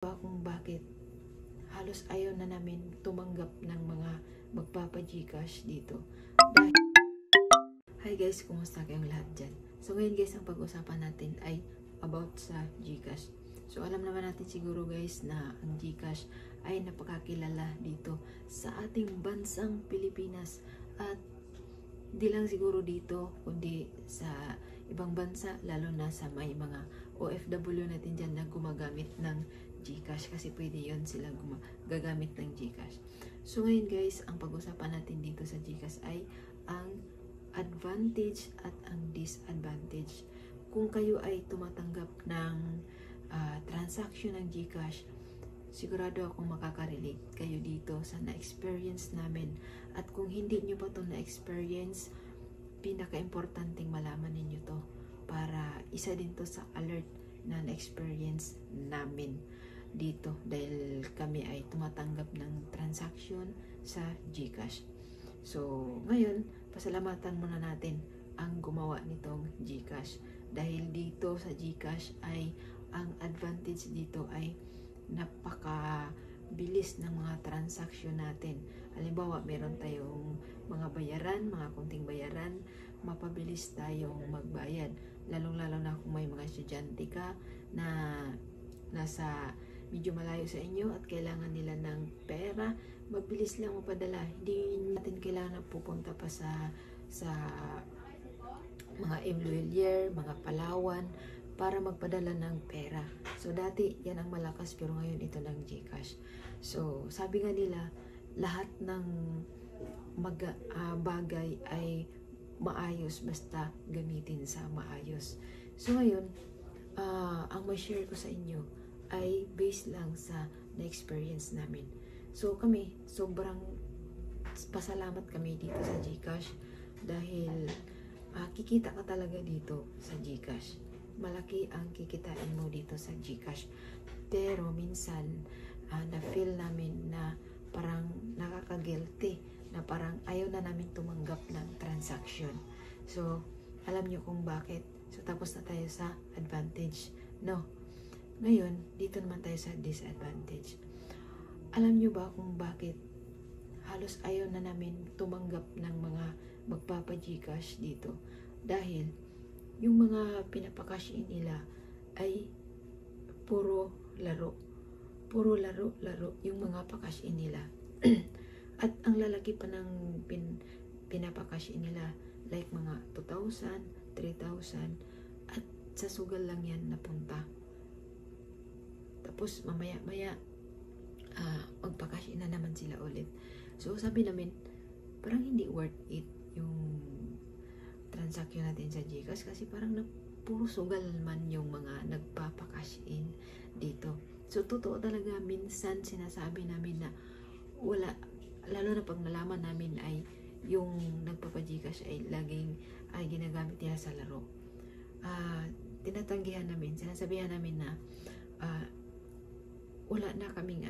Kung bakit halos ayaw na namin tumanggap ng mga magpapa-Gcash dito. Dahil, hi guys, kumusta kayong lahat dyan? So ngayon guys, ang pag-usapan natin ay about sa Gcash. So alam naman natin siguro guys na ang Gcash ay napakakilala dito sa ating bansang Pilipinas. At di lang siguro dito, kundi sa ibang bansa, lalo na sa may mga OFW natin dyan na gumagamit ng Gcash, kasi pwede yon sila gagamit ng Gcash. So ngayon guys, ang pag-usapan natin dito sa Gcash ay ang advantage at ang disadvantage. Kung kayo ay tumatanggap ng transaction ng Gcash, sigurado akong makakarelate kayo dito sa na-experience namin. At kung hindi nyo pa ito na-experience, pinaka-importanting malaman ninyo to para isa din to sa alert na na-experience namin dito, dahil kami ay tumatanggap ng transaction sa Gcash. So ngayon, pasalamatan muna natin ang gumawa nitong Gcash, dahil dito sa Gcash ay ang advantage dito ay napakabilis ng mga transaction natin. Halimbawa, meron tayong mga bayaran, mga kunting bayaran, mapabilis tayong magbayad. Lalong-lalo na kung may mga estudyante ka na nasa medyo malayo sa inyo at kailangan nila ng pera, mabilis lang mapadala. Hindi natin kailangan pupunta pa sa mga Imluelier, mga Palawan, para magpadala ng pera. So dati yan ang malakas, pero ngayon ito ng Gcash. So sabi nga nila, lahat ng bagay ay maayos basta gamitin sa maayos. So ngayon, ang ma-share ko sa inyo ay based lang sa na-experience namin. So kami, sobrang pasalamat kami dito sa Gcash, dahil kikita ka talaga dito sa Gcash. Malaki ang kikitain mo dito sa Gcash. Pero minsan, na-feel namin na parang nakaka-guilty, na parang ayaw na namin tumanggap ng transaction. So, alam nyo kung bakit. So, tapos na tayo sa advantage. No. Ngayon, dito naman tayo sa disadvantage. Alam nyo ba kung bakit halos ayaw na namin tumanggap ng mga magpapa-Gcash dito? Dahil yung mga pinapakash in nila ay puro laro. Puro laro yung mga pakash in nila. At ang lalaki pa ng pinapakash in nila, like mga 2,000, 3,000, at sa sugal lang yan napunta. Tapos mamaya-maya magpakash in na naman sila ulit. So sabi namin, parang hindi worth it yung transaction natin sa Gcash, kasi parang puro sugal man yung mga nagpapakash in dito. So totoo talaga, minsan sinasabi namin na wala, lalo na pag nalaman namin ay yung nagpapa-Gcash ay laging ay ginagamit nila sa laro. Tinatanggihan namin, sinasabihan namin na wala na kaming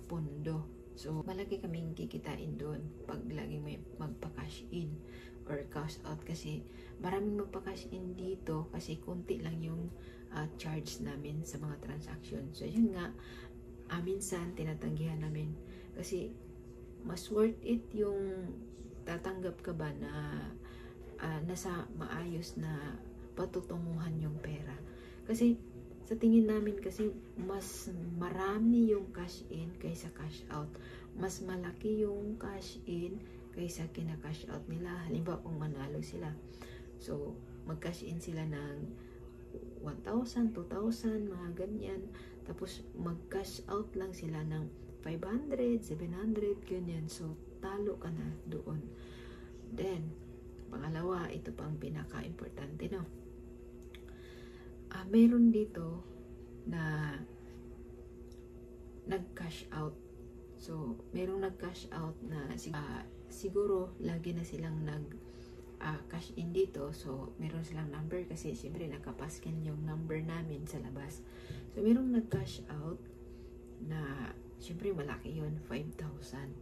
pondo. So malaki kaming kikitain doon pag laging may magpa-cash in or cash out, kasi maraming magpa-cash in dito kasi konti lang yung charge namin sa mga transaction. So yun nga, minsan tinatanggihan namin, kasi mas worth it yung tatanggap ka ba na nasa maayos na patutunguhan yung pera. Kasi sa tingin namin, kasi mas marami yung cash in kaysa cash out. Mas malaki yung cash in kaysa kina-cash out nila. Halimbawa kung manalo sila, so mag-cash in sila ng 1,000, 2,000, mga ganyan. Tapos mag-cash out lang sila ng 500, 700, ganyan. So talo ka na doon. Then pangalawa, ito pang pinaka-importante, no? Meron dito na nag-cash out. So, merong nag-cash out na siguro lagi na silang nag-cash in dito. So, meron silang number, kasi siyempre nakapaskin yung number namin sa labas. So, merong nag-cash out na siyempre malaki yun, 5,000.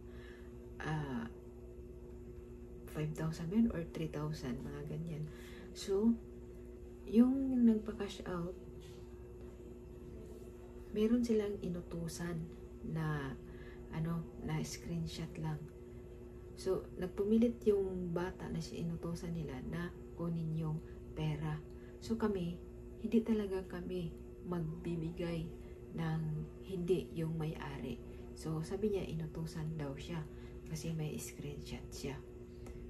5,000 yun or 3,000, mga ganyan. So, yung nagpa-cash out, meron silang inutusan na na screenshot lang. So, nagpumilit yung bata na si inutusan nila na kunin yung pera. So, hindi talaga kami magbibigay ng hindi yung may-ari. So, sabi niya, inutusan daw siya kasi may screenshot siya.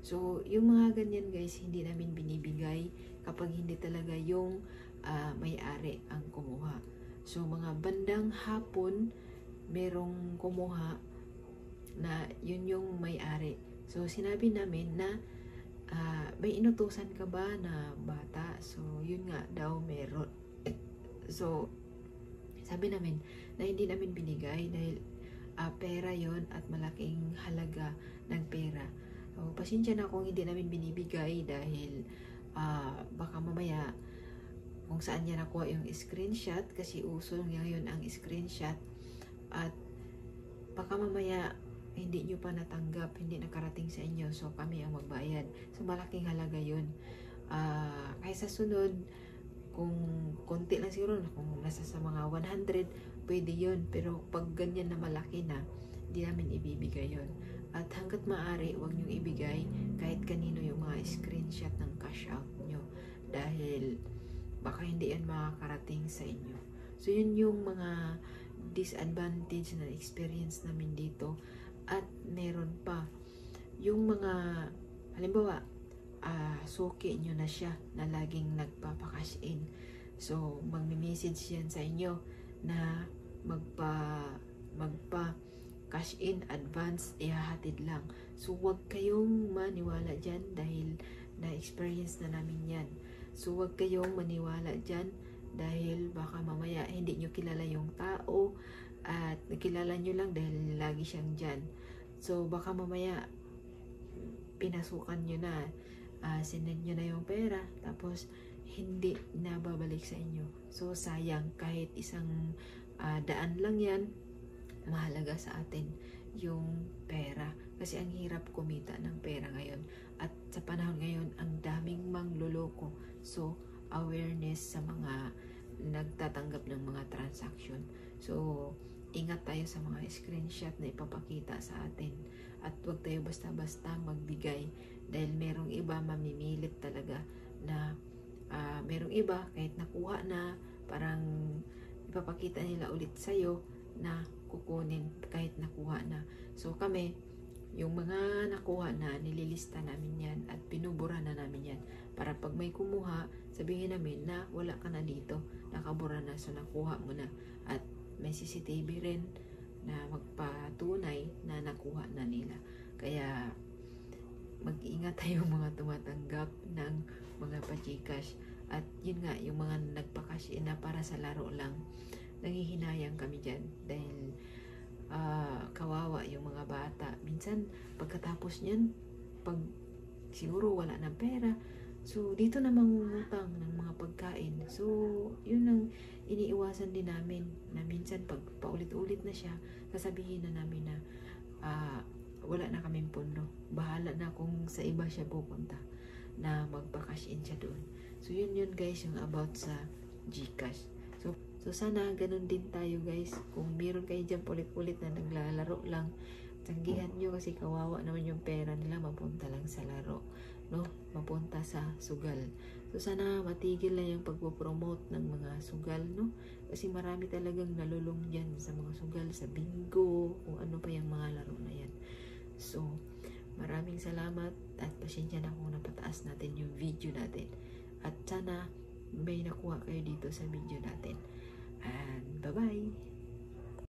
So, yung mga ganyan guys, hindi namin binibigay kapag hindi talaga yung may-ari ang kumuha. So, mga bandang hapon, merong kumuha na yun yung may-ari. So, sinabi namin na may inutusan ka ba na bata? So, yun nga daw meron. So, sabi namin na hindi namin binigay dahil pera yon at malaking halaga ng pera. So, pasensya na kung hindi namin binibigay dahil baka mamaya kung saan niya nakuha yung screenshot kasi uso ngayon ang screenshot at baka mamaya hindi nyo pa natanggap, hindi nakarating sa inyo, so kami ang magbayad. So malaking halaga yun. Kaya sa sunod, kung konti lang siguro, kung nasa sa mga 100, pwede yun. Pero pag ganyan na malaki na, hindi namin ibibigay yun. At hanggat maaari, huwag nyo ibigay kahit kanino yung mga screenshot ng cash out nyo. Dahil baka hindi yan makakarating sa inyo. So yun yung mga disadvantage na experience namin dito. At meron pa yung mga halimbawa suki nyo na siya na laging nagpapakash in, so magme-message yan sa inyo na magpa cash in advance, ihahatid lang. So wag kayong maniwala dyan dahil na-experience na namin yan. So wag kayong maniwala dyan dahil baka mamaya hindi nyo kilala yung tao at nakilala nyo lang dahil lagi siyang dyan. So baka mamaya pinasukan nyo na, sinend nyo na yung pera tapos hindi na babalik sa inyo. So sayang, kahit isang daan lang yan, mahalaga sa atin yung pera kasi ang hirap kumita ng pera ngayon at sa panahon ngayon ang daming mangloloko. So awareness sa mga nagtatanggap ng mga transaction. So ingat tayo sa mga screenshot na ipapakita sa atin at huwag tayo basta-basta magbigay dahil merong iba mamimilit talaga na merong iba kahit nakuha na, parang ipapakita nila ulit sa'yo na kukunin kahit nakuha na. So kami, yung mga nakuha na, nililista namin yan at pinubura na namin yan para pag may kumuha, sabihin namin na wala ka na dito, nakabura na, so nakuha mo na. At may CCTV rin na magpatunay na nakuha na nila. Kaya mag-ingat tayo mga tumatanggap ng mga pa-Gcash. At yun nga, yung mga nagpa-cash in na para sa laro lang, nanghihinayang kami dyan dahil kawawa yung mga bata. Minsan pagkatapos nyan, pag siguro wala ng pera, so dito na mangungutang ng mga pagkain. So yun ang iniiwasan din namin na minsan pag paulit-ulit na siya, sasabihin na namin na wala na kaming pondo, bahala na kung sa iba siya pupunta na magpa-cash in siya doon. So yun guys yung about sa Gcash. So sana ganun din tayo guys. Kung meron kayo dyan ulit-ulit na naglalaro lang, tanggihan nyo kasi kawawa naman yung pera nila, mapunta lang sa laro, no? Mapunta sa sugal. So sana matigil na yung pagpo-promote ng mga sugal, no? Kasi marami talagang nalulong dyan sa mga sugal, sa bingo, kung ano pa yung mga laro na yan. So maraming salamat at pasensya na kung napataas natin yung video natin. At sana may nakuha kayo dito sa video natin. And bye-bye!